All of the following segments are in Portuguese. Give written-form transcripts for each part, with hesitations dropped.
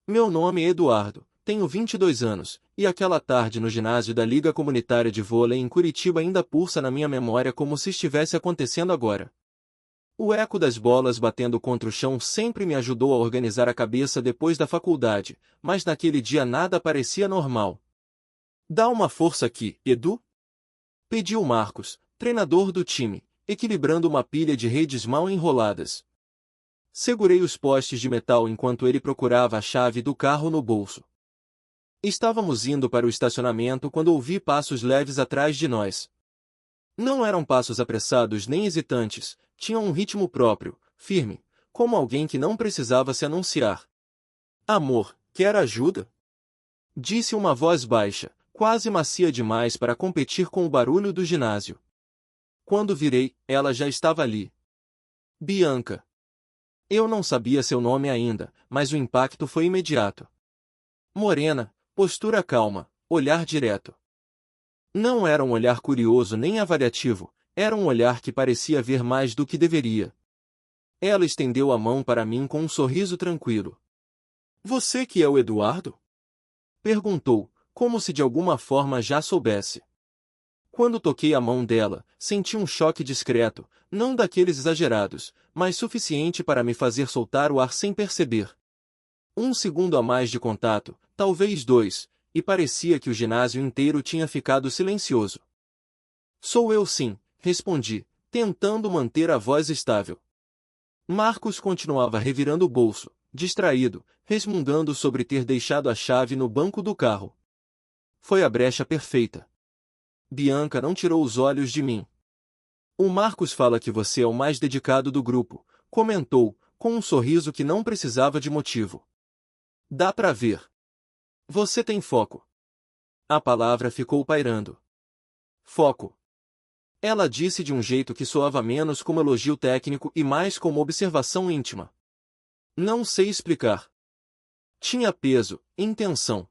Meu nome é Eduardo, tenho 22 anos, e aquela tarde no ginásio da Liga Comunitária de Vôlei em Curitiba ainda pulsa na minha memória como se estivesse acontecendo agora. O eco das bolas batendo contra o chão sempre me ajudou a organizar a cabeça depois da faculdade, mas naquele dia nada parecia normal. Dá uma força aqui, Edu? Pediu Marcos, treinador do time, equilibrando uma pilha de redes mal enroladas. Segurei os postes de metal enquanto ele procurava a chave do carro no bolso. Estávamos indo para o estacionamento quando ouvi passos leves atrás de nós. Não eram passos apressados nem hesitantes, tinham um ritmo próprio, firme, como alguém que não precisava se anunciar. Amor, quer ajuda? Disse uma voz baixa, quase macia demais para competir com o barulho do ginásio. Quando virei, ela já estava ali. Bianca. Eu não sabia seu nome ainda, mas o impacto foi imediato. Morena, postura calma, olhar direto. Não era um olhar curioso nem avaliativo, era um olhar que parecia ver mais do que deveria. Ela estendeu a mão para mim com um sorriso tranquilo. Você que é o Eduardo? Perguntou, como se de alguma forma já soubesse. Quando toquei a mão dela, senti um choque discreto, não daqueles exagerados, mas suficiente para me fazer soltar o ar sem perceber. Um segundo a mais de contato, talvez dois, e parecia que o ginásio inteiro tinha ficado silencioso. Sou eu sim, respondi, tentando manter a voz estável. Marcos continuava revirando o bolso, distraído, resmungando sobre ter deixado a chave no banco do carro. Foi a brecha perfeita. Bianca não tirou os olhos de mim. O Marcos fala que você é o mais dedicado do grupo, comentou, com um sorriso que não precisava de motivo. Dá pra ver. Você tem foco. A palavra ficou pairando. Foco. Ela disse de um jeito que soava menos como elogio técnico e mais como observação íntima. Não sei explicar. Tinha peso, intenção.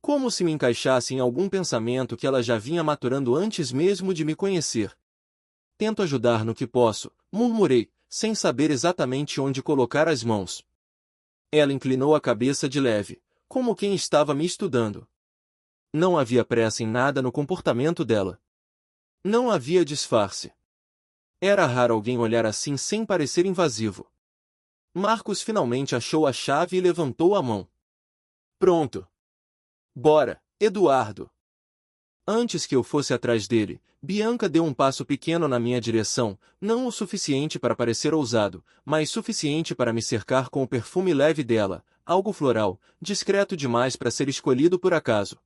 Como se me encaixasse em algum pensamento que ela já vinha maturando antes mesmo de me conhecer. Tento ajudar no que posso, murmurei, sem saber exatamente onde colocar as mãos. Ela inclinou a cabeça de leve, como quem estava me estudando. Não havia pressa em nada no comportamento dela. Não havia disfarce. Era raro alguém olhar assim sem parecer invasivo. Marcos finalmente achou a chave e levantou a mão. Pronto. Bora, Eduardo. Antes que eu fosse atrás dele, Bianca deu um passo pequeno na minha direção, não o suficiente para parecer ousado, mas suficiente para me cercar com o perfume leve dela, algo floral, discreto demais para ser escolhido por acaso.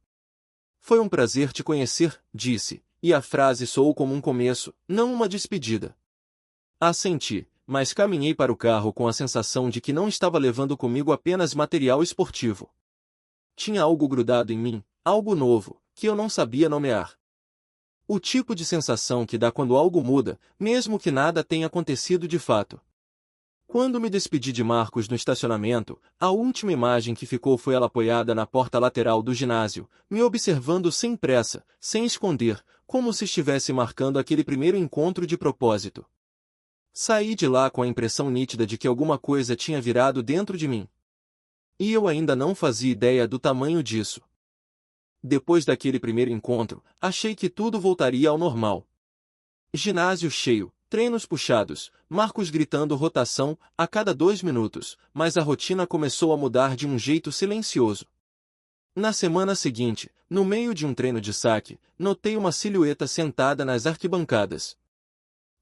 Foi um prazer te conhecer, disse, e a frase soou como um começo, não uma despedida. Assenti, mas caminhei para o carro com a sensação de que não estava levando comigo apenas material esportivo. Tinha algo grudado em mim, algo novo, que eu não sabia nomear. O tipo de sensação que dá quando algo muda, mesmo que nada tenha acontecido de fato. Quando me despedi de Marcos no estacionamento, a última imagem que ficou foi ela apoiada na porta lateral do ginásio, me observando sem pressa, sem esconder, como se estivesse marcando aquele primeiro encontro de propósito. Saí de lá com a impressão nítida de que alguma coisa tinha virado dentro de mim. E eu ainda não fazia ideia do tamanho disso. Depois daquele primeiro encontro, achei que tudo voltaria ao normal. Ginásio cheio, treinos puxados, Marcos gritando rotação a cada 2 minutos, mas a rotina começou a mudar de um jeito silencioso. Na semana seguinte, no meio de um treino de saque, notei uma silhueta sentada nas arquibancadas.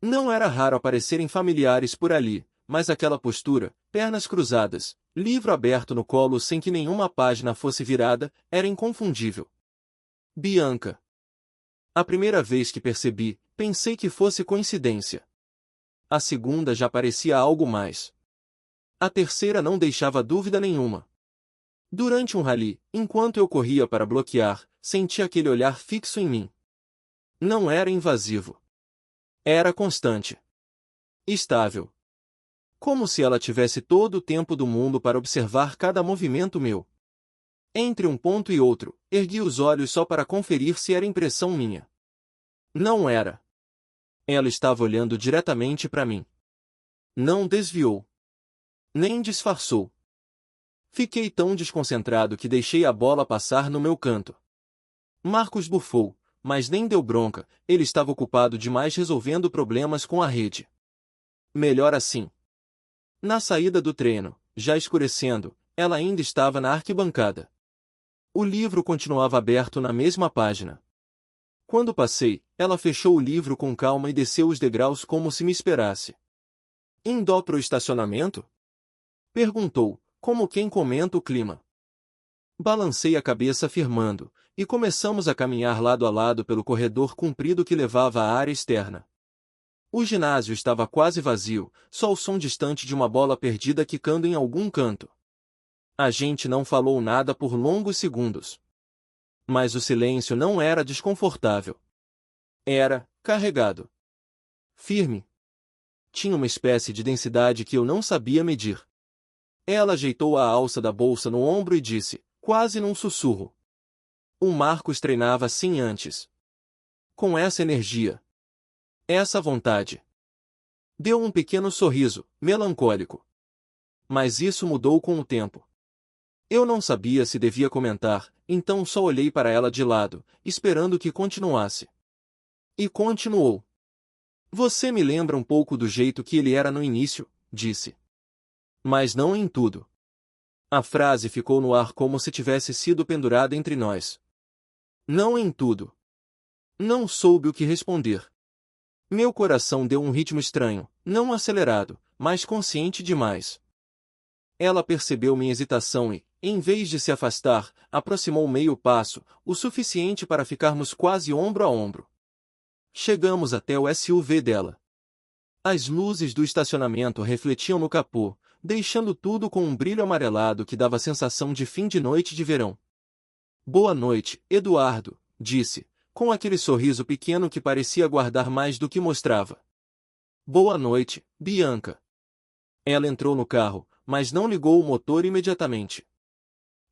Não era raro aparecerem familiares por ali, mas aquela postura, pernas cruzadas, livro aberto no colo sem que nenhuma página fosse virada, era inconfundível. Bianca. A primeira vez que percebi, pensei que fosse coincidência. A segunda já parecia algo mais. A terceira não deixava dúvida nenhuma. Durante um rally, enquanto eu corria para bloquear, senti aquele olhar fixo em mim. Não era invasivo. Era constante. Estável. Como se ela tivesse todo o tempo do mundo para observar cada movimento meu. Entre um ponto e outro, ergui os olhos só para conferir se era impressão minha. Não era. Ela estava olhando diretamente para mim. Não desviou. Nem disfarçou. Fiquei tão desconcentrado que deixei a bola passar no meu canto. Marcos bufou, mas nem deu bronca, ele estava ocupado demais resolvendo problemas com a rede. Melhor assim. Na saída do treino, já escurecendo, ela ainda estava na arquibancada. O livro continuava aberto na mesma página. Quando passei, ela fechou o livro com calma e desceu os degraus como se me esperasse. Indo pro estacionamento? Perguntou, como quem comenta o clima. Balancei a cabeça afirmando, e começamos a caminhar lado a lado pelo corredor comprido que levava à área externa. O ginásio estava quase vazio, só o som distante de uma bola perdida quicando em algum canto. A gente não falou nada por longos segundos. Mas o silêncio não era desconfortável. Era carregado. Firme. Tinha uma espécie de densidade que eu não sabia medir. Ela ajeitou a alça da bolsa no ombro e disse, quase num sussurro. O Marcos treinava assim antes. Com essa energia. Essa vontade. Deu um pequeno sorriso, melancólico. Mas isso mudou com o tempo. Eu não sabia se devia comentar, então só olhei para ela de lado, esperando que continuasse. E continuou. Você me lembra um pouco do jeito que ele era no início, disse. Mas não em tudo. A frase ficou no ar como se tivesse sido pendurada entre nós. Não em tudo. Não soube o que responder. Meu coração deu um ritmo estranho, não acelerado, mas consciente demais. Ela percebeu minha hesitação e, em vez de se afastar, aproximou meio passo, o suficiente para ficarmos quase ombro a ombro. Chegamos até o SUV dela. As luzes do estacionamento refletiam no capô, deixando tudo com um brilho amarelado que dava a sensação de fim de noite de verão. Boa noite, Eduardo, disse, com aquele sorriso pequeno que parecia guardar mais do que mostrava. Boa noite, Bianca. Ela entrou no carro, mas não ligou o motor imediatamente.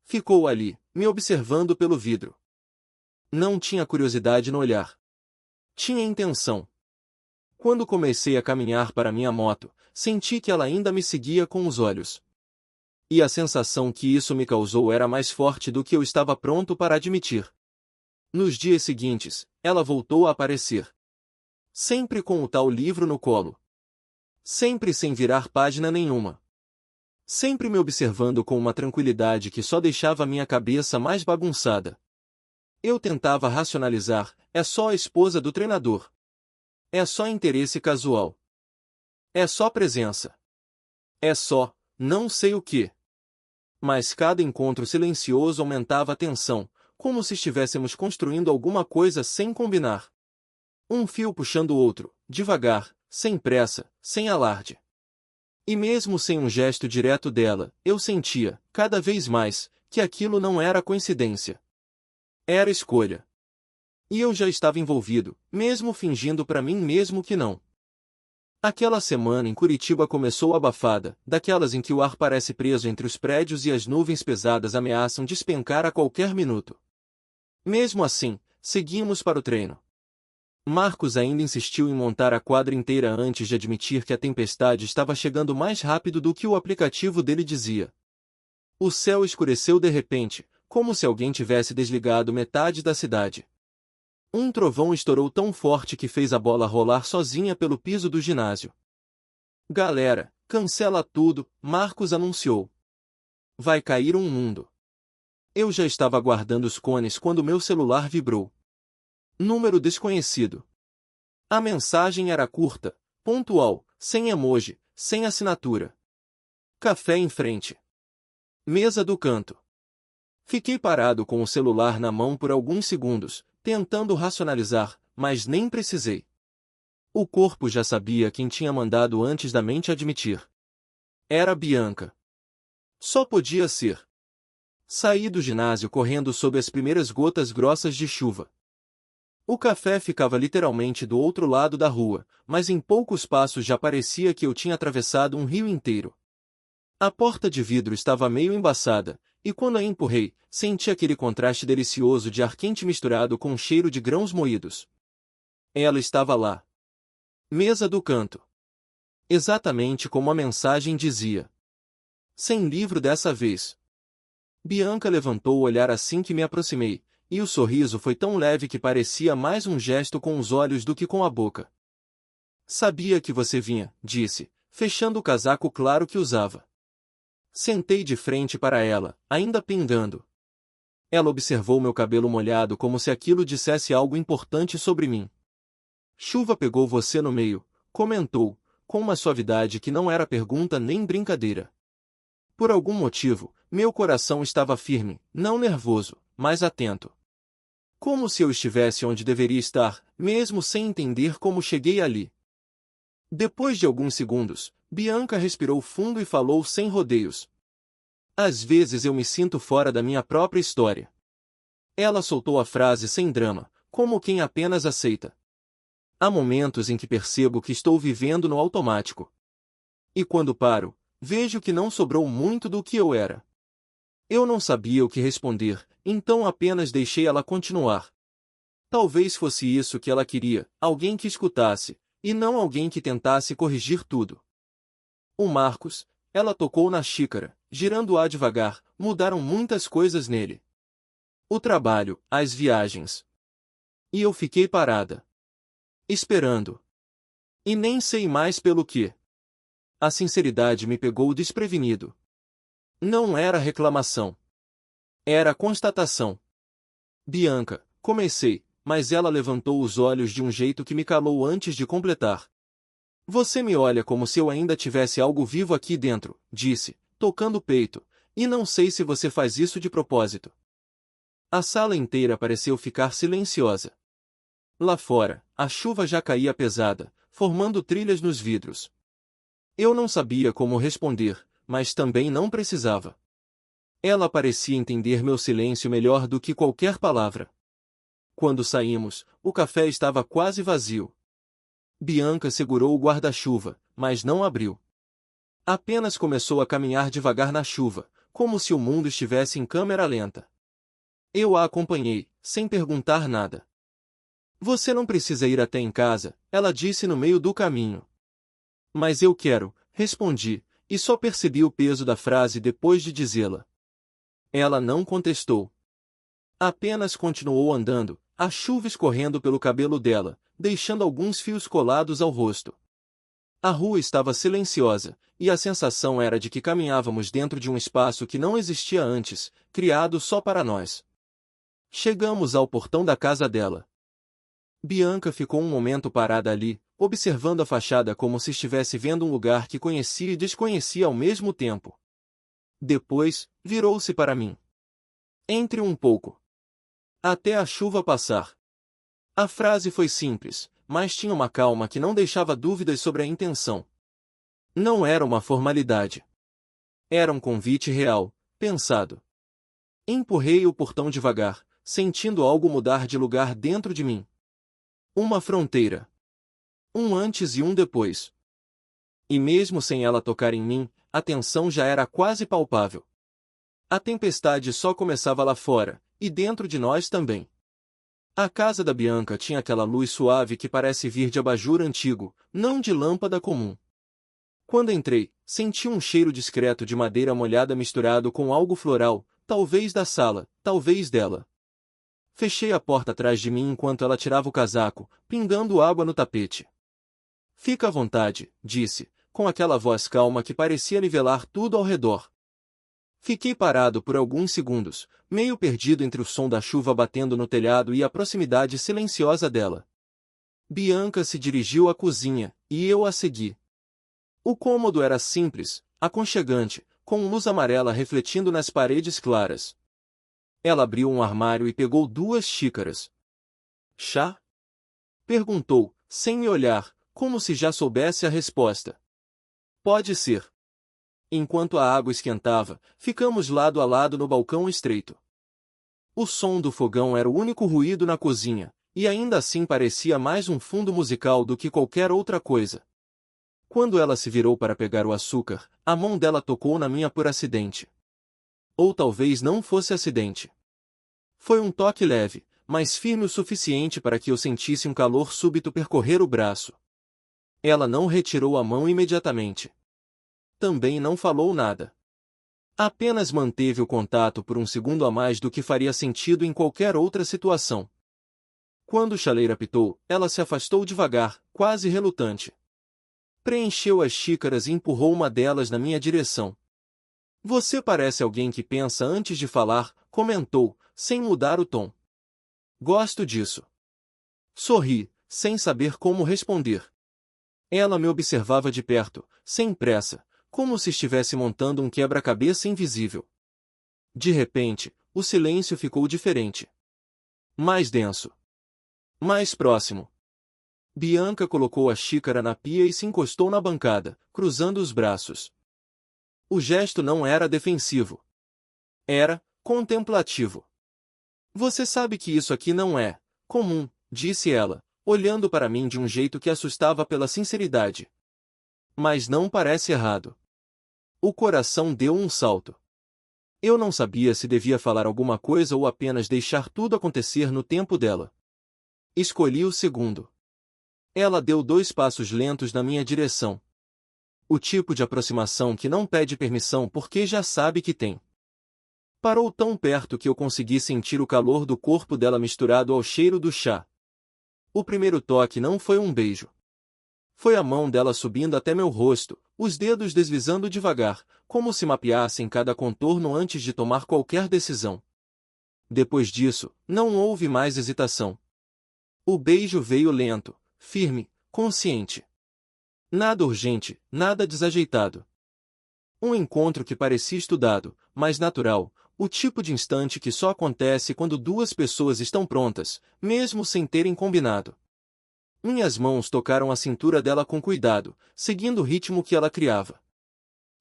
Ficou ali, me observando pelo vidro. Não tinha curiosidade no olhar. Tinha intenção. Quando comecei a caminhar para minha moto, senti que ela ainda me seguia com os olhos. E a sensação que isso me causou era mais forte do que eu estava pronto para admitir. Nos dias seguintes, ela voltou a aparecer. Sempre com o tal livro no colo. Sempre sem virar página nenhuma. Sempre me observando com uma tranquilidade que só deixava minha cabeça mais bagunçada. Eu tentava racionalizar, é só a esposa do treinador. É só interesse casual. É só presença. É só, não sei o que. Mas cada encontro silencioso aumentava a tensão, como se estivéssemos construindo alguma coisa sem combinar. Um fio puxando o outro, devagar, sem pressa, sem alarde. E mesmo sem um gesto direto dela, eu sentia, cada vez mais, que aquilo não era coincidência. Era escolha. E eu já estava envolvido, mesmo fingindo para mim mesmo que não. Aquela semana em Curitiba começou abafada, daquelas em que o ar parece preso entre os prédios e as nuvens pesadas ameaçam despencar a qualquer minuto. Mesmo assim, seguimos para o treino. Marcos ainda insistiu em montar a quadra inteira antes de admitir que a tempestade estava chegando mais rápido do que o aplicativo dele dizia. O céu escureceu de repente, como se alguém tivesse desligado metade da cidade. Um trovão estourou tão forte que fez a bola rolar sozinha pelo piso do ginásio. Galera, cancela tudo, Marcos anunciou. Vai cair um mundo. Eu já estava aguardando os cones quando meu celular vibrou. Número desconhecido. A mensagem era curta, pontual, sem emoji, sem assinatura. Café em frente. Mesa do canto. Fiquei parado com o celular na mão por alguns segundos, tentando racionalizar, mas nem precisei. O corpo já sabia quem tinha mandado antes da mente admitir. Era Bianca. Só podia ser. Saí do ginásio correndo sob as primeiras gotas grossas de chuva. O café ficava literalmente do outro lado da rua, mas em poucos passos já parecia que eu tinha atravessado um rio inteiro. A porta de vidro estava meio embaçada, e quando a empurrei, senti aquele contraste delicioso de ar quente misturado com um cheiro de grãos moídos. Ela estava lá. Mesa do canto. Exatamente como a mensagem dizia. Sem livro dessa vez. Bianca levantou o olhar assim que me aproximei, e o sorriso foi tão leve que parecia mais um gesto com os olhos do que com a boca. Sabia que você vinha, disse, fechando o casaco claro que usava. Sentei de frente para ela, ainda pingando. Ela observou meu cabelo molhado como se aquilo dissesse algo importante sobre mim. Chuva pegou você no meio, comentou, com uma suavidade que não era pergunta nem brincadeira. Por algum motivo, meu coração estava firme, não nervoso, mas atento. Como se eu estivesse onde deveria estar, mesmo sem entender como cheguei ali. Depois de alguns segundos, Bianca respirou fundo e falou sem rodeios. Às vezes eu me sinto fora da minha própria história. Ela soltou a frase sem drama, como quem apenas aceita. Há momentos em que percebo que estou vivendo no automático. E quando paro, vejo que não sobrou muito do que eu era. Eu não sabia o que responder, então apenas deixei ela continuar. Talvez fosse isso que ela queria, alguém que escutasse, e não alguém que tentasse corrigir tudo. O Marcos, ela tocou na xícara, girando-a devagar, mudaram muitas coisas nele. O trabalho, as viagens. E eu fiquei parada. Esperando. E nem sei mais pelo que. A sinceridade me pegou desprevenido. Não era reclamação. Era constatação. Bianca, comecei, mas ela levantou os olhos de um jeito que me calou antes de completar. Você me olha como se eu ainda tivesse algo vivo aqui dentro, disse, tocando o peito, e não sei se você faz isso de propósito. A sala inteira pareceu ficar silenciosa. Lá fora, a chuva já caía pesada, formando trilhas nos vidros. Eu não sabia como responder, mas também não precisava. Ela parecia entender meu silêncio melhor do que qualquer palavra. Quando saímos, o café estava quase vazio. Bianca segurou o guarda-chuva, mas não abriu. Apenas começou a caminhar devagar na chuva, como se o mundo estivesse em câmera lenta. Eu a acompanhei, sem perguntar nada. Você não precisa ir até em casa, ela disse no meio do caminho. Mas eu quero, respondi, e só percebi o peso da frase depois de dizê-la. Ela não contestou. Apenas continuou andando, a chuva escorrendo pelo cabelo dela, deixando alguns fios colados ao rosto. A rua estava silenciosa, e a sensação era de que caminhávamos dentro de um espaço que não existia antes, criado só para nós. Chegamos ao portão da casa dela. Bianca ficou um momento parada ali, observando a fachada como se estivesse vendo um lugar que conhecia e desconhecia ao mesmo tempo. Depois, virou-se para mim. Entre um pouco. Até a chuva passar. A frase foi simples, mas tinha uma calma que não deixava dúvidas sobre a intenção. Não era uma formalidade. Era um convite real, pensado. Empurrei o portão devagar, sentindo algo mudar de lugar dentro de mim. Uma fronteira. Um antes e um depois. E mesmo sem ela tocar em mim, a tensão já era quase palpável. A tempestade só começava lá fora, e dentro de nós também. A casa da Bianca tinha aquela luz suave que parece vir de abajur antigo, não de lâmpada comum. Quando entrei, senti um cheiro discreto de madeira molhada misturado com algo floral, talvez da sala, talvez dela. Fechei a porta atrás de mim enquanto ela tirava o casaco, pingando água no tapete. Fica à vontade, disse, com aquela voz calma que parecia nivelar tudo ao redor. Fiquei parado por alguns segundos, meio perdido entre o som da chuva batendo no telhado e a proximidade silenciosa dela. Bianca se dirigiu à cozinha, e eu a segui. O cômodo era simples, aconchegante, com luz amarela refletindo nas paredes claras. Ela abriu um armário e pegou 2 xícaras. Chá? Perguntou, sem me olhar, como se já soubesse a resposta. Pode ser. Enquanto a água esquentava, ficamos lado a lado no balcão estreito. O som do fogão era o único ruído na cozinha, e ainda assim parecia mais um fundo musical do que qualquer outra coisa. Quando ela se virou para pegar o açúcar, a mão dela tocou na minha por acidente. Ou talvez não fosse acidente. Foi um toque leve, mas firme o suficiente para que eu sentisse um calor súbito percorrer o braço. Ela não retirou a mão imediatamente. Também não falou nada. Apenas manteve o contato por um segundo a mais do que faria sentido em qualquer outra situação. Quando o chaleiro apitou, ela se afastou devagar, quase relutante. Preencheu as xícaras e empurrou uma delas na minha direção. Você parece alguém que pensa antes de falar, comentou, sem mudar o tom. Gosto disso. Sorri, sem saber como responder. Ela me observava de perto, sem pressa, como se estivesse montando um quebra-cabeça invisível. De repente, o silêncio ficou diferente. Mais denso. Mais próximo. Bianca colocou a xícara na pia e se encostou na bancada, cruzando os braços. O gesto não era defensivo. Era contemplativo. Você sabe que isso aqui não é comum, disse ela, olhando para mim de um jeito que assustava pela sinceridade. Mas não parece errado. O coração deu um salto. Eu não sabia se devia falar alguma coisa ou apenas deixar tudo acontecer no tempo dela. Escolhi o segundo. Ela deu 2 passos lentos na minha direção. O tipo de aproximação que não pede permissão porque já sabe que tem. Parou tão perto que eu consegui sentir o calor do corpo dela misturado ao cheiro do chá. O primeiro toque não foi um beijo. Foi a mão dela subindo até meu rosto, os dedos deslizando devagar, como se mapeassem cada contorno antes de tomar qualquer decisão. Depois disso, não houve mais hesitação. O beijo veio lento, firme, consciente. Nada urgente, nada desajeitado. Um encontro que parecia estudado, mas natural, o tipo de instante que só acontece quando 2 pessoas estão prontas, mesmo sem terem combinado. Minhas mãos tocaram a cintura dela com cuidado, seguindo o ritmo que ela criava.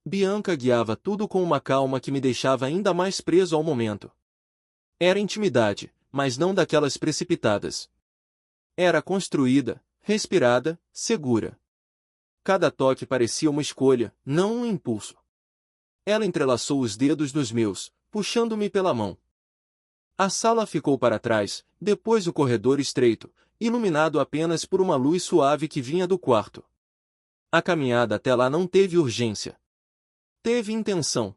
Bianca guiava tudo com uma calma que me deixava ainda mais preso ao momento. Era intimidade, mas não daquelas precipitadas. Era construída, respirada, segura. Cada toque parecia uma escolha, não um impulso. Ela entrelaçou os dedos nos meus, puxando-me pela mão. A sala ficou para trás, depois o corredor estreito, iluminado apenas por uma luz suave que vinha do quarto. A caminhada até lá não teve urgência. Teve intenção.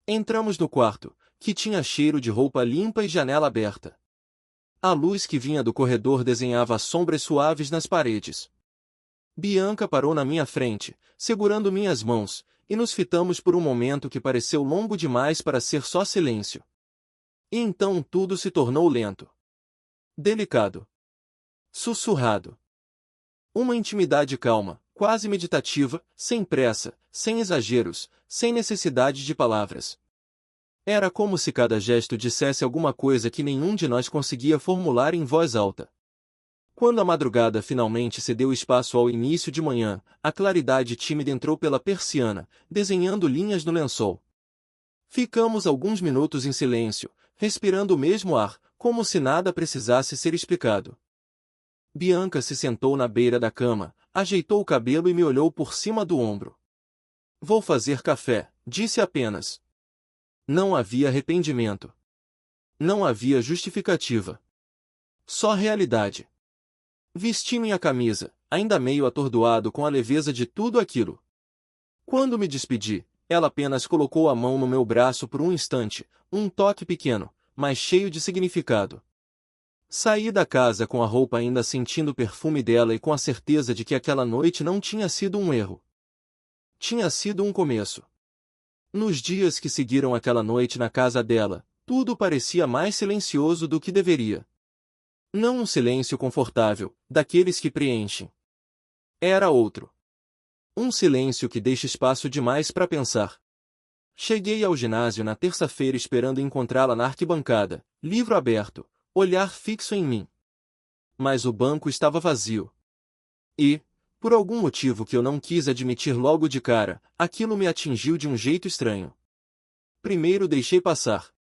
Entramos no quarto, que tinha cheiro de roupa limpa e janela aberta. A luz que vinha do corredor desenhava sombras suaves nas paredes. Bianca parou na minha frente, segurando minhas mãos, e nos fitamos por um momento que pareceu longo demais para ser só silêncio. E então tudo se tornou lento. Delicado. Sussurrado. Uma intimidade calma, quase meditativa, sem pressa, sem exageros, sem necessidade de palavras. Era como se cada gesto dissesse alguma coisa que nenhum de nós conseguia formular em voz alta. Quando a madrugada finalmente cedeu espaço ao início de manhã, a claridade tímida entrou pela persiana, desenhando linhas no lençol. Ficamos alguns minutos em silêncio, respirando o mesmo ar, como se nada precisasse ser explicado. Bianca se sentou na beira da cama, ajeitou o cabelo e me olhou por cima do ombro. Vou fazer café, disse apenas. Não havia arrependimento. Não havia justificativa. Só realidade. Vesti minha camisa, ainda meio atordoado com a leveza de tudo aquilo. Quando me despedi, ela apenas colocou a mão no meu braço por um instante, um toque pequeno, mas cheio de significado. Saí da casa com a roupa ainda sentindo o perfume dela e com a certeza de que aquela noite não tinha sido um erro. Tinha sido um começo. Nos dias que seguiram aquela noite na casa dela, tudo parecia mais silencioso do que deveria. Não um silêncio confortável, daqueles que preenchem. Era outro. Um silêncio que deixa espaço demais para pensar. Cheguei ao ginásio na terça-feira esperando encontrá-la na arquibancada, livro aberto, olhar fixo em mim. Mas o banco estava vazio. E, por algum motivo que eu não quis admitir logo de cara, aquilo me atingiu de um jeito estranho. Primeiro deixei passar.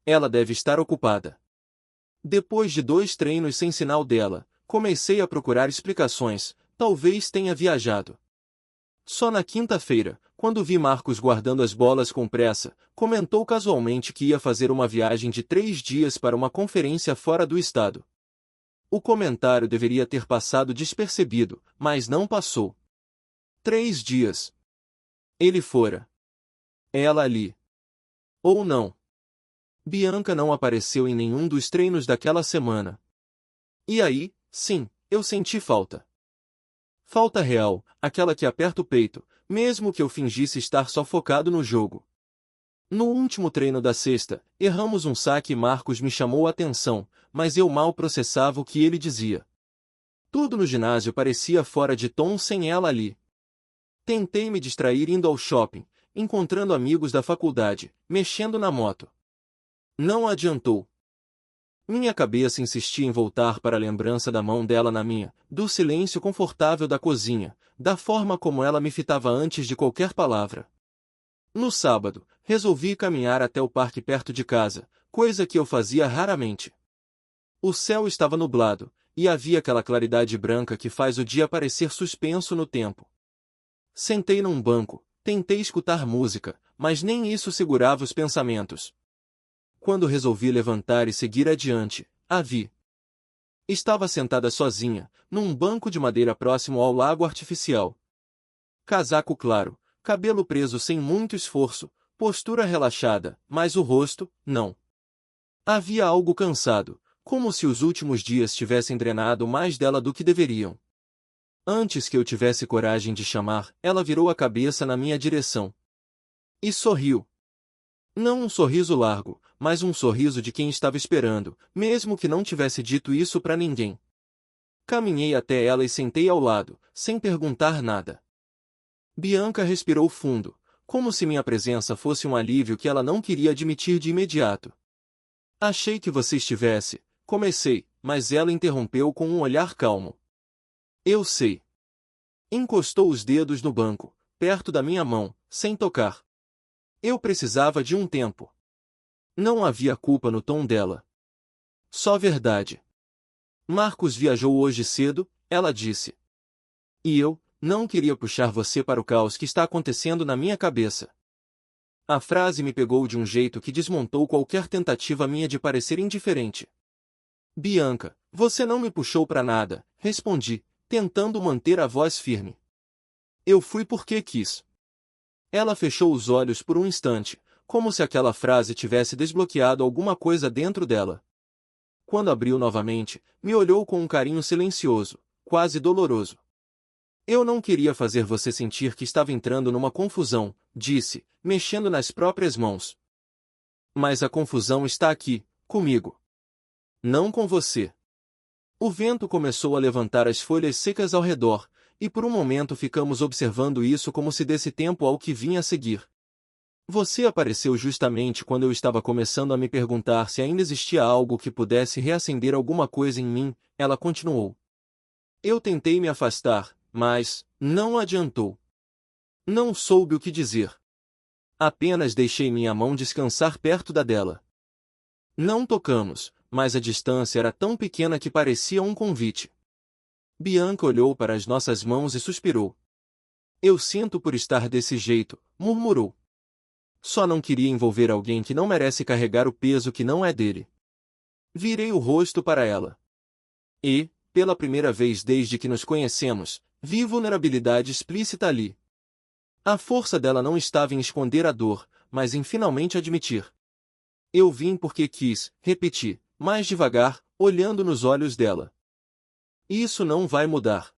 Ela deve estar ocupada. Depois de 2 treinos sem sinal dela, comecei a procurar explicações, talvez tenha viajado. Só na quinta-feira, quando vi Marcos guardando as bolas com pressa, comentou casualmente que ia fazer uma viagem de 3 dias para uma conferência fora do estado. O comentário deveria ter passado despercebido, mas não passou. 3 dias. Ele fora. Ela ali. Ou não. Bianca não apareceu em nenhum dos treinos daquela semana. E aí, sim, eu senti falta. Falta real, aquela que aperta o peito, mesmo que eu fingisse estar só focado no jogo. No último treino da sexta, erramos um saque e Marcos me chamou a atenção, mas eu mal processava o que ele dizia. Tudo no ginásio parecia fora de tom sem ela ali. Tentei me distrair indo ao shopping, encontrando amigos da faculdade, mexendo na moto. Não adiantou. Minha cabeça insistia em voltar para a lembrança da mão dela na minha, do silêncio confortável da cozinha, da forma como ela me fitava antes de qualquer palavra. No sábado, resolvi caminhar até o parque perto de casa, coisa que eu fazia raramente. O céu estava nublado, e havia aquela claridade branca que faz o dia parecer suspenso no tempo. Sentei num banco, tentei escutar música, mas nem isso segurava os pensamentos. Quando resolvi levantar e seguir adiante, a vi. Estava sentada sozinha, num banco de madeira próximo ao lago artificial. Casaco claro, cabelo preso sem muito esforço, postura relaxada, mas o rosto, não. Havia algo cansado, como se os últimos dias tivessem drenado mais dela do que deveriam. Antes que eu tivesse coragem de chamar, ela virou a cabeça na minha direção. E sorriu. Não um sorriso largo, mas um sorriso de quem estava esperando, mesmo que não tivesse dito isso para ninguém. Caminhei até ela e sentei ao lado, sem perguntar nada. Bianca respirou fundo, como se minha presença fosse um alívio que ela não queria admitir de imediato. Achei que você estivesse, comecei, mas ela interrompeu com um olhar calmo. Eu sei. Encostou os dedos no banco, perto da minha mão, sem tocar. Eu precisava de um tempo. Não havia culpa no tom dela. Só verdade. Marcos viajou hoje cedo, ela disse. E eu, não queria puxar você para o caos que está acontecendo na minha cabeça. A frase me pegou de um jeito que desmontou qualquer tentativa minha de parecer indiferente. Bianca, você não me puxou para nada, respondi, tentando manter a voz firme. Eu fui porque quis. Ela fechou os olhos por um instante, como se aquela frase tivesse desbloqueado alguma coisa dentro dela. Quando abriu novamente, me olhou com um carinho silencioso, quase doloroso. Eu não queria fazer você sentir que estava entrando numa confusão, disse, mexendo nas próprias mãos. Mas a confusão está aqui, comigo. Não com você. O vento começou a levantar as folhas secas ao redor, e por um momento ficamos observando isso como se desse tempo ao que vinha a seguir. Você apareceu justamente quando eu estava começando a me perguntar se ainda existia algo que pudesse reacender alguma coisa em mim, ela continuou. Eu tentei me afastar, mas não adiantou. Não soube o que dizer. Apenas deixei minha mão descansar perto da dela. Não tocamos, mas a distância era tão pequena que parecia um convite. Bianca olhou para as nossas mãos e suspirou. Eu sinto por estar desse jeito, murmurou. Só não queria envolver alguém que não merece carregar o peso que não é dele. Virei o rosto para ela. E, pela primeira vez desde que nos conhecemos, vi vulnerabilidade explícita ali. A força dela não estava em esconder a dor, mas em finalmente admitir. Eu vim porque quis, repeti, mais devagar, olhando nos olhos dela. Isso não vai mudar.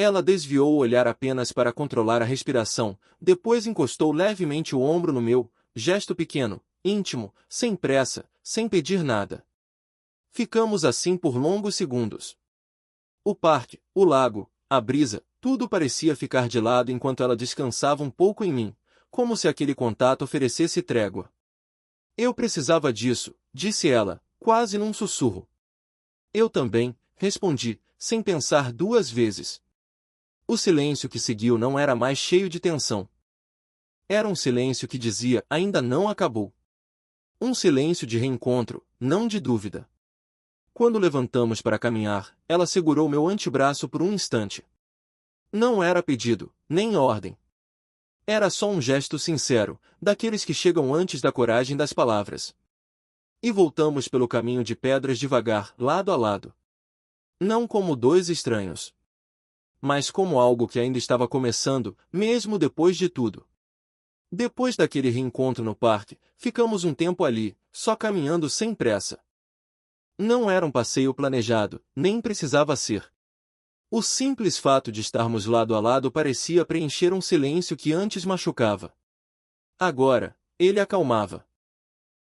Ela desviou o olhar apenas para controlar a respiração, depois encostou levemente o ombro no meu, gesto pequeno, íntimo, sem pressa, sem pedir nada. Ficamos assim por longos segundos. O parque, o lago, a brisa, tudo parecia ficar de lado enquanto ela descansava um pouco em mim, como se aquele contato oferecesse trégua. Eu precisava disso, disse ela, quase num sussurro. Eu também, respondi, sem pensar duas vezes. O silêncio que seguiu não era mais cheio de tensão. Era um silêncio que dizia, ainda não acabou. Um silêncio de reencontro, não de dúvida. Quando levantamos para caminhar, ela segurou meu antebraço por um instante. Não era pedido, nem ordem. Era só um gesto sincero, daqueles que chegam antes da coragem das palavras. E voltamos pelo caminho de pedras devagar, lado a lado. Não como dois estranhos, mas como algo que ainda estava começando, mesmo depois de tudo. Depois daquele reencontro no parque, ficamos um tempo ali, só caminhando sem pressa. Não era um passeio planejado, nem precisava ser. O simples fato de estarmos lado a lado parecia preencher um silêncio que antes machucava. Agora, ele acalmava.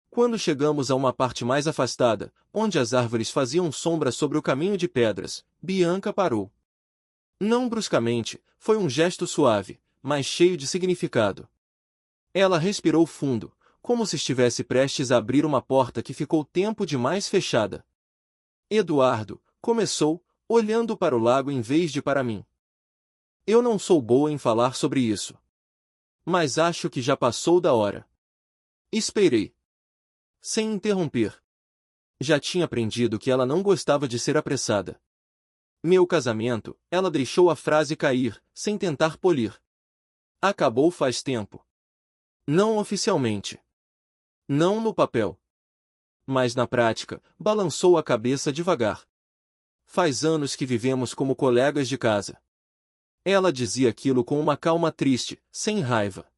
Quando chegamos a uma parte mais afastada, onde as árvores faziam sombra sobre o caminho de pedras, Bianca parou. Não bruscamente, foi um gesto suave, mas cheio de significado. Ela respirou fundo, como se estivesse prestes a abrir uma porta que ficou tempo demais fechada. Eduardo, começou, olhando para o lago em vez de para mim. Eu não sou boa em falar sobre isso. Mas acho que já passou da hora. Esperei. Sem interromper. Já tinha aprendido que ela não gostava de ser apressada. Meu casamento, ela deixou a frase cair, sem tentar polir. Acabou faz tempo. Não oficialmente. Não no papel. Mas na prática, balançou a cabeça devagar. Faz anos que vivemos como colegas de casa. Ela dizia aquilo com uma calma triste, sem raiva.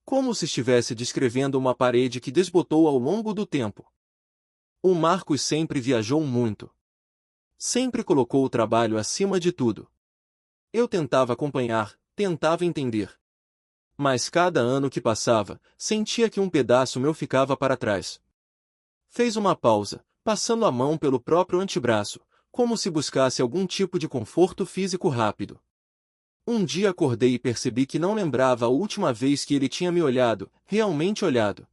Como se estivesse descrevendo uma parede que desbotou ao longo do tempo. O Marcos sempre viajou muito. Sempre colocou o trabalho acima de tudo. Eu tentava acompanhar, tentava entender. Mas cada ano que passava, sentia que um pedaço meu ficava para trás. Fez uma pausa, passando a mão pelo próprio antebraço, como se buscasse algum tipo de conforto físico rápido. Um dia acordei e percebi que não lembrava a última vez que ele tinha me olhado, realmente olhado.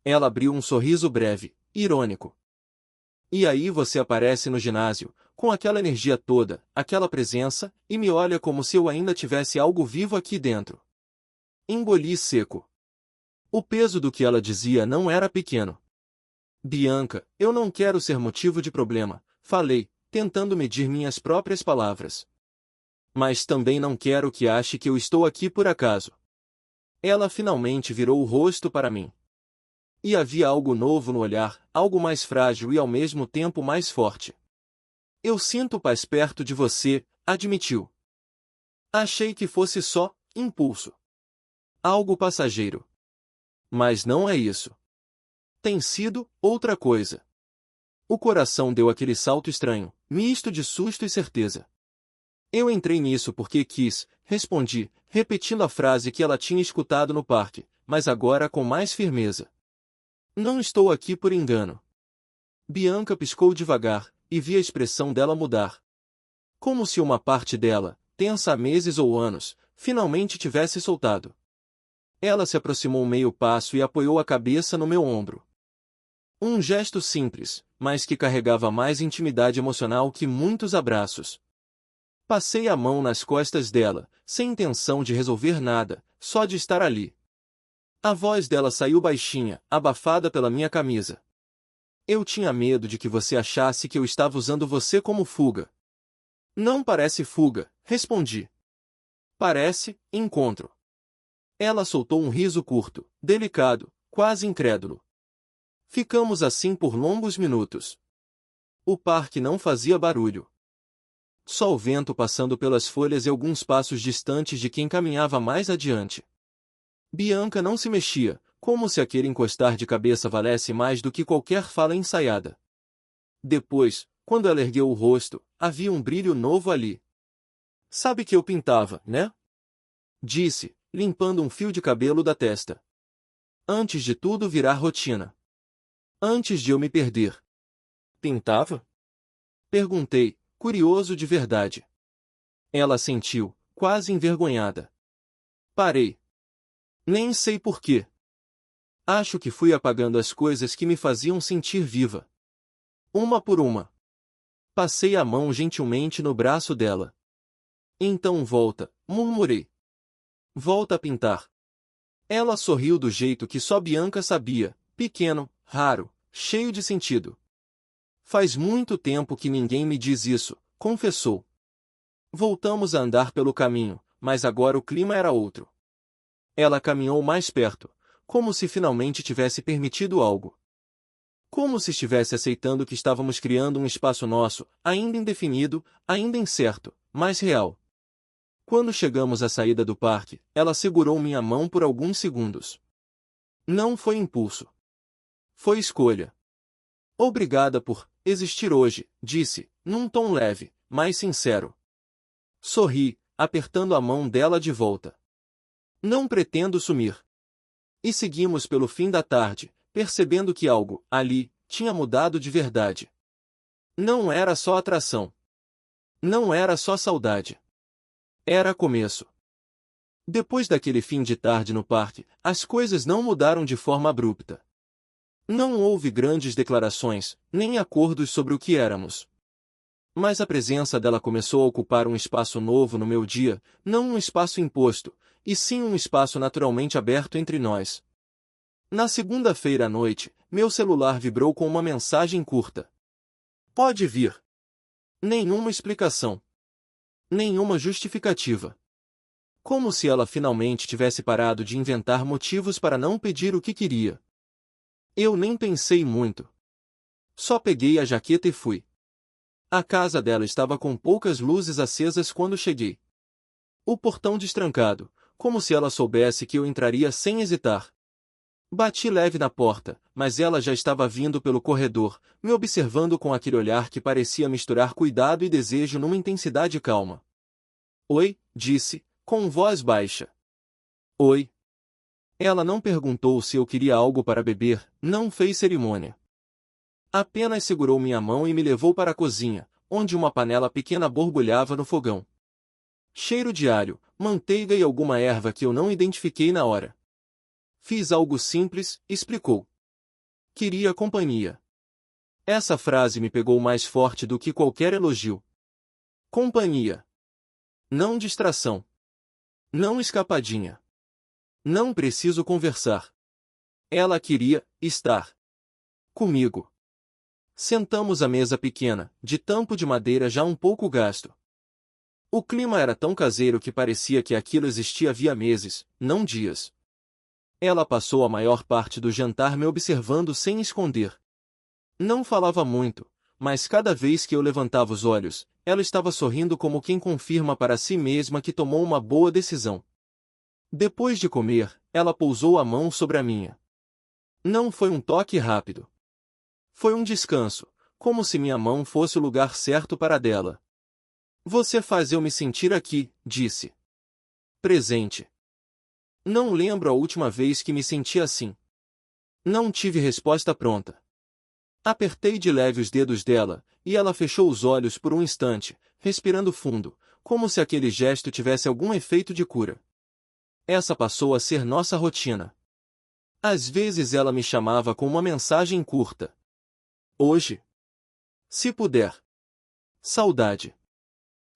Ela abriu um sorriso breve, irônico. E aí você aparece no ginásio, com aquela energia toda, aquela presença, e me olha como se eu ainda tivesse algo vivo aqui dentro. Engoli seco. O peso do que ela dizia não era pequeno. Bianca, eu não quero ser motivo de problema, falei, tentando medir minhas próprias palavras. Mas também não quero que ache que eu estou aqui por acaso. Ela finalmente virou o rosto para mim. E havia algo novo no olhar, algo mais frágil e ao mesmo tempo mais forte. Eu sinto paz perto de você, admitiu. Achei que fosse só impulso. Algo passageiro. Mas não é isso. Tem sido outra coisa. O coração deu aquele salto estranho, misto de susto e certeza. Eu entrei nisso porque quis, respondi, repetindo a frase que ela tinha escutado no parque, mas agora com mais firmeza. Não estou aqui por engano. Bianca piscou devagar, e vi a expressão dela mudar. Como se uma parte dela, tensa há meses ou anos, finalmente tivesse soltado. Ela se aproximou meio passo e apoiou a cabeça no meu ombro. Um gesto simples, mas que carregava mais intimidade emocional que muitos abraços. Passei a mão nas costas dela, sem intenção de resolver nada, só de estar ali. A voz dela saiu baixinha, abafada pela minha camisa. Eu tinha medo de que você achasse que eu estava usando você como fuga. Não parece fuga, respondi. Parece encontro. Ela soltou um riso curto, delicado, quase incrédulo. Ficamos assim por longos minutos. O parque não fazia barulho. Só o vento passando pelas folhas e alguns passos distantes de quem caminhava mais adiante. Bianca não se mexia, como se aquele encostar de cabeça valesse mais do que qualquer fala ensaiada. Depois, quando ela ergueu o rosto, havia um brilho novo ali. Sabe que eu pintava, né? Disse, limpando um fio de cabelo da testa. Antes de tudo virar rotina. Antes de eu me perder. Pintava? Perguntei, curioso de verdade. Ela sentiu, quase envergonhada. Parei. Nem sei por quê. Acho que fui apagando as coisas que me faziam sentir viva. Uma por uma. Passei a mão gentilmente no braço dela. Então volta, murmurei. Volta a pintar. Ela sorriu do jeito que só Bianca sabia, pequeno, raro, cheio de sentido. Faz muito tempo que ninguém me diz isso, confessou. Voltamos a andar pelo caminho, mas agora o clima era outro. Ela caminhou mais perto, como se finalmente tivesse permitido algo. Como se estivesse aceitando que estávamos criando um espaço nosso, ainda indefinido, ainda incerto, mas real. Quando chegamos à saída do parque, ela segurou minha mão por alguns segundos. Não foi impulso. Foi escolha. Obrigada por existir hoje, disse, num tom leve, mas sincero. Sorri, apertando a mão dela de volta. Não pretendo sumir. E seguimos pelo fim da tarde, percebendo que algo, ali, tinha mudado de verdade. Não era só atração. Não era só saudade. Era começo. Depois daquele fim de tarde no parque, as coisas não mudaram de forma abrupta. Não houve grandes declarações, nem acordos sobre o que éramos. Mas a presença dela começou a ocupar um espaço novo no meu dia, não um espaço imposto, e sim um espaço naturalmente aberto entre nós. Na segunda-feira à noite, meu celular vibrou com uma mensagem curta. Pode vir. Nenhuma explicação. Nenhuma justificativa. Como se ela finalmente tivesse parado de inventar motivos para não pedir o que queria. Eu nem pensei muito. Só peguei a jaqueta e fui. A casa dela estava com poucas luzes acesas quando cheguei. O portão destrancado, como se ela soubesse que eu entraria sem hesitar. Bati leve na porta, mas ela já estava vindo pelo corredor, me observando com aquele olhar que parecia misturar cuidado e desejo numa intensidade calma. Oi, disse, com voz baixa. Oi. Ela não perguntou se eu queria algo para beber, não fez cerimônia. Apenas segurou minha mão e me levou para a cozinha, onde uma panela pequena borbulhava no fogão. Cheiro de alho, manteiga e alguma erva que eu não identifiquei na hora. Fiz algo simples, explicou. Queria companhia. Essa frase me pegou mais forte do que qualquer elogio. Companhia. Não distração. Não escapadinha. Não preciso conversar. Ela queria estar comigo. Sentamos à mesa pequena, de tampo de madeira já um pouco gasto. O clima era tão caseiro que parecia que aquilo existia havia meses, não dias. Ela passou a maior parte do jantar me observando sem esconder. Não falava muito, mas cada vez que eu levantava os olhos, ela estava sorrindo como quem confirma para si mesma que tomou uma boa decisão. Depois de comer, ela pousou a mão sobre a minha. Não foi um toque rápido. Foi um descanso, como se minha mão fosse o lugar certo para a dela. Você faz eu me sentir aqui, disse. Presente. Não lembro a última vez que me senti assim. Não tive resposta pronta. Apertei de leve os dedos dela, e ela fechou os olhos por um instante, respirando fundo, como se aquele gesto tivesse algum efeito de cura. Essa passou a ser nossa rotina. Às vezes ela me chamava com uma mensagem curta. Hoje. Se puder. Saudade.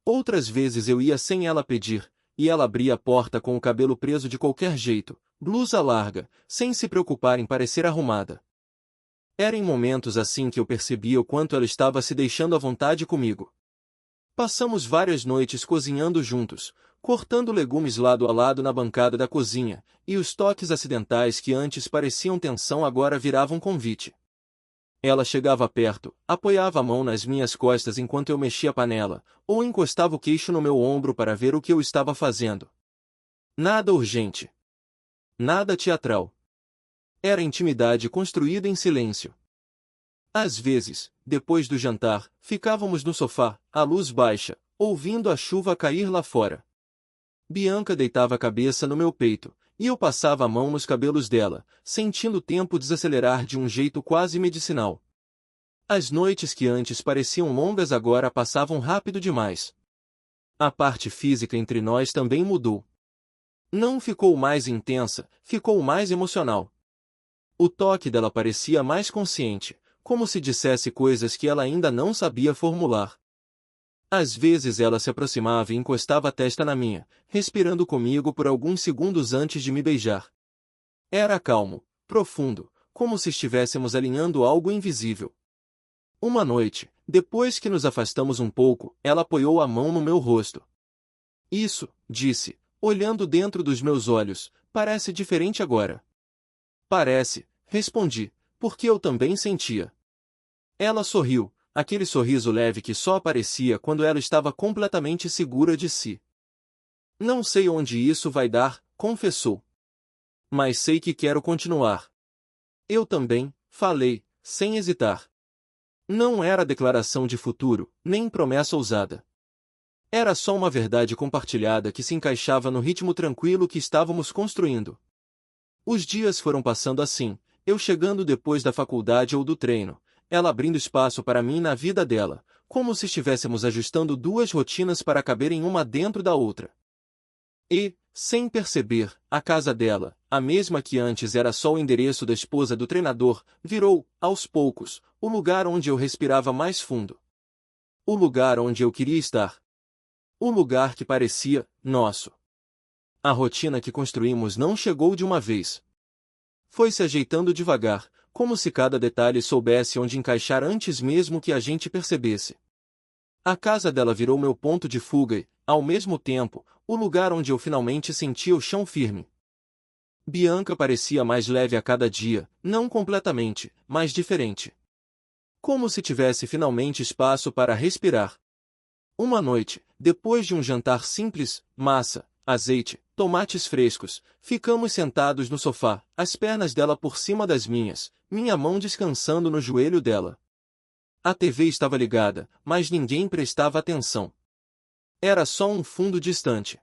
Outras vezes eu ia sem ela pedir, e ela abria a porta com o cabelo preso de qualquer jeito, blusa larga, sem se preocupar em parecer arrumada. Era em momentos assim que eu percebia o quanto ela estava se deixando à vontade comigo. Passamos várias noites cozinhando juntos, cortando legumes lado a lado na bancada da cozinha, e os toques acidentais que antes pareciam tensão agora viravam convite. Ela chegava perto, apoiava a mão nas minhas costas enquanto eu mexia a panela, ou encostava o queixo no meu ombro para ver o que eu estava fazendo. Nada urgente. Nada teatral. Era intimidade construída em silêncio. Às vezes, depois do jantar, ficávamos no sofá, à luz baixa, ouvindo a chuva cair lá fora. Bianca deitava a cabeça no meu peito, e eu passava a mão nos cabelos dela, sentindo o tempo desacelerar de um jeito quase medicinal. As noites que antes pareciam longas agora passavam rápido demais. A parte física entre nós também mudou. Não ficou mais intensa, ficou mais emocional. O toque dela parecia mais consciente, como se dissesse coisas que ela ainda não sabia formular. Às vezes ela se aproximava e encostava a testa na minha, respirando comigo por alguns segundos antes de me beijar. Era calmo, profundo, como se estivéssemos alinhando algo invisível. Uma noite, depois que nos afastamos um pouco, ela apoiou a mão no meu rosto. Isso, disse, olhando dentro dos meus olhos, parece diferente agora. Parece, respondi, porque eu também sentia. Ela sorriu. Aquele sorriso leve que só aparecia quando ela estava completamente segura de si. Não sei onde isso vai dar, confessou. Mas sei que quero continuar. Eu também, falei, sem hesitar. Não era declaração de futuro, nem promessa ousada. Era só uma verdade compartilhada que se encaixava no ritmo tranquilo que estávamos construindo. Os dias foram passando assim, eu chegando depois da faculdade ou do treino, ela abrindo espaço para mim na vida dela, como se estivéssemos ajustando duas rotinas para caberem uma dentro da outra. E, sem perceber, a casa dela, a mesma que antes era só o endereço da esposa do treinador, virou, aos poucos, o lugar onde eu respirava mais fundo. O lugar onde eu queria estar. O lugar que parecia nosso. A rotina que construímos não chegou de uma vez. Foi se ajeitando devagar, como se cada detalhe soubesse onde encaixar antes mesmo que a gente percebesse. A casa dela virou meu ponto de fuga e, ao mesmo tempo, o lugar onde eu finalmente sentia o chão firme. Bianca parecia mais leve a cada dia, não completamente, mas diferente. Como se tivesse finalmente espaço para respirar. Uma noite, depois de um jantar simples, massa, azeite, tomates frescos, ficamos sentados no sofá, as pernas dela por cima das minhas, minha mão descansando no joelho dela. A TV estava ligada, mas ninguém prestava atenção. Era só um fundo distante.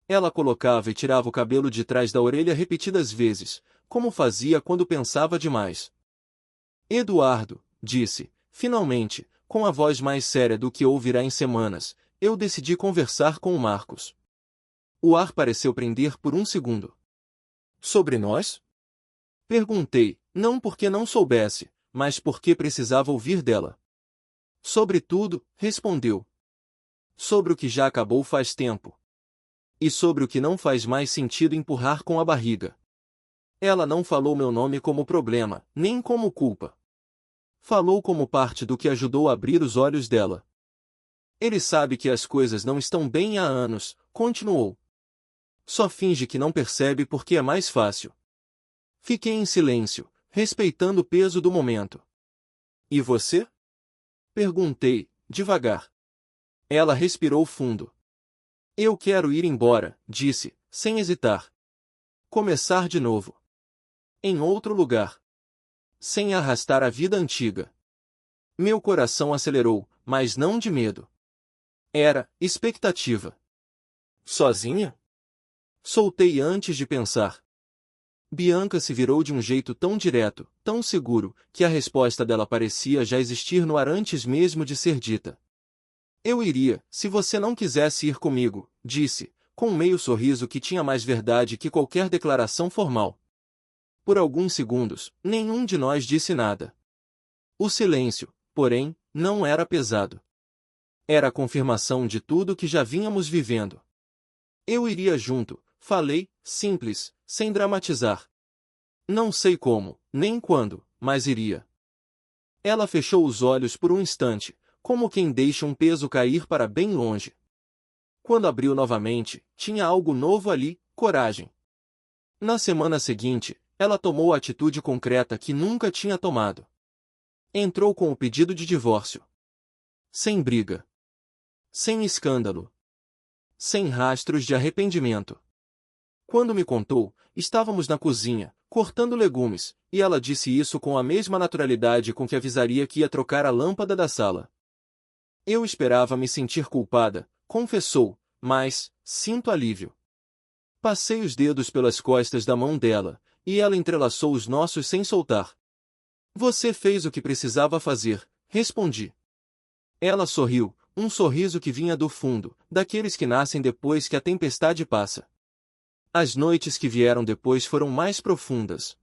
Ela colocava e tirava o cabelo de trás da orelha repetidas vezes, como fazia quando pensava demais. Eduardo, disse, finalmente, com a voz mais séria do que ouvirá em semanas, eu decidi conversar com o Marcos. O ar pareceu prender por um segundo. Sobre nós? Perguntei, não porque não soubesse, mas porque precisava ouvir dela. Sobre tudo, respondeu. Sobre o que já acabou faz tempo. E sobre o que não faz mais sentido empurrar com a barriga. Ela não falou meu nome como problema, nem como culpa. Falou como parte do que ajudou a abrir os olhos dela. Ele sabe que as coisas não estão bem há anos, continuou. Só finge que não percebe porque é mais fácil. Fiquei em silêncio, respeitando o peso do momento. E você? Perguntei, devagar. Ela respirou fundo. Eu quero ir embora, disse, sem hesitar. Começar de novo. Em outro lugar. Sem arrastar a vida antiga. Meu coração acelerou, mas não de medo. Era expectativa. Sozinha? Soltei antes de pensar. Bianca se virou de um jeito tão direto, tão seguro, que a resposta dela parecia já existir no ar antes mesmo de ser dita. Eu iria, se você não quisesse ir comigo, disse, com um meio sorriso que tinha mais verdade que qualquer declaração formal. Por alguns segundos, nenhum de nós disse nada. O silêncio, porém, não era pesado. Era a confirmação de tudo que já vínhamos vivendo. Eu iria junto, falei, simples, sem dramatizar. Não sei como, nem quando, mas iria. Ela fechou os olhos por um instante, como quem deixa um peso cair para bem longe. Quando abriu novamente, tinha algo novo ali, coragem. Na semana seguinte, ela tomou a atitude concreta que nunca tinha tomado. Entrou com o pedido de divórcio. Sem briga. Sem escândalo. Sem rastros de arrependimento. Quando me contou, estávamos na cozinha, cortando legumes, e ela disse isso com a mesma naturalidade com que avisaria que ia trocar a lâmpada da sala. Eu esperava me sentir culpada, confessou, mas sinto alívio. Passei os dedos pelas costas da mão dela, e ela entrelaçou os nossos sem soltar. Você fez o que precisava fazer, respondi. Ela sorriu, um sorriso que vinha do fundo, daqueles que nascem depois que a tempestade passa. As noites que vieram depois foram mais profundas.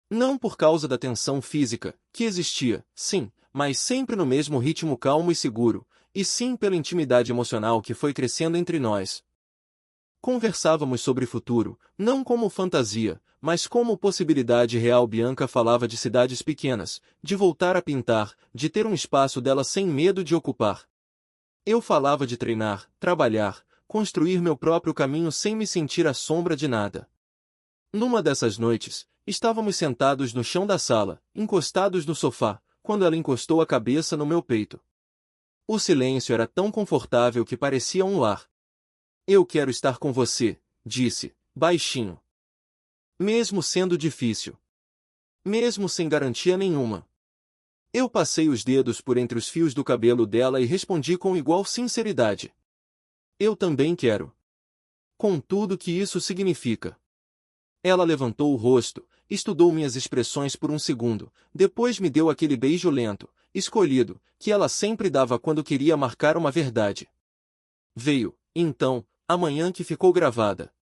Não por causa da tensão física, que existia, sim, mas sempre no mesmo ritmo calmo e seguro, e sim pela intimidade emocional que foi crescendo entre nós. Conversávamos sobre futuro, não como fantasia, mas como possibilidade real. Bianca falava de cidades pequenas, de voltar a pintar, de ter um espaço dela sem medo de ocupar. Eu falava de treinar, trabalhar, construir meu próprio caminho sem me sentir à sombra de nada. Numa dessas noites, estávamos sentados no chão da sala, encostados no sofá, quando ela encostou a cabeça no meu peito. O silêncio era tão confortável que parecia um lar. Eu quero estar com você, disse, baixinho. Mesmo sendo difícil. Mesmo sem garantia nenhuma. Eu passei os dedos por entre os fios do cabelo dela e respondi com igual sinceridade. Eu também quero. Com tudo que isso significa. Ela levantou o rosto, estudou minhas expressões por um segundo, depois me deu aquele beijo lento, escolhido, que ela sempre dava quando queria marcar uma verdade. Veio, então, a manhã que ficou gravada.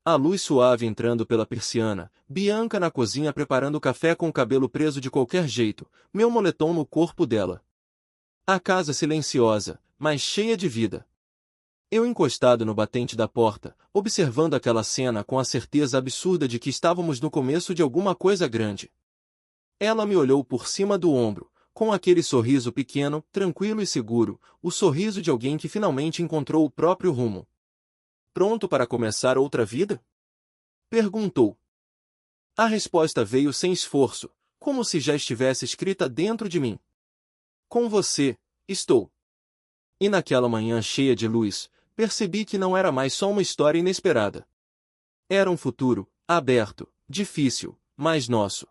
A luz suave entrando pela persiana, Bianca na cozinha preparando café com o cabelo preso de qualquer jeito, meu moletom no corpo dela. A casa silenciosa, mas cheia de vida. Eu encostado no batente da porta, observando aquela cena com a certeza absurda de que estávamos no começo de alguma coisa grande. Ela me olhou por cima do ombro, com aquele sorriso pequeno, tranquilo e seguro, o sorriso de alguém que finalmente encontrou o próprio rumo. Pronto para começar outra vida? Perguntou. A resposta veio sem esforço, como se já estivesse escrita dentro de mim. Com você, estou. E naquela manhã cheia de luz, percebi que não era mais só uma história inesperada. Era um futuro, aberto, difícil, mas nosso.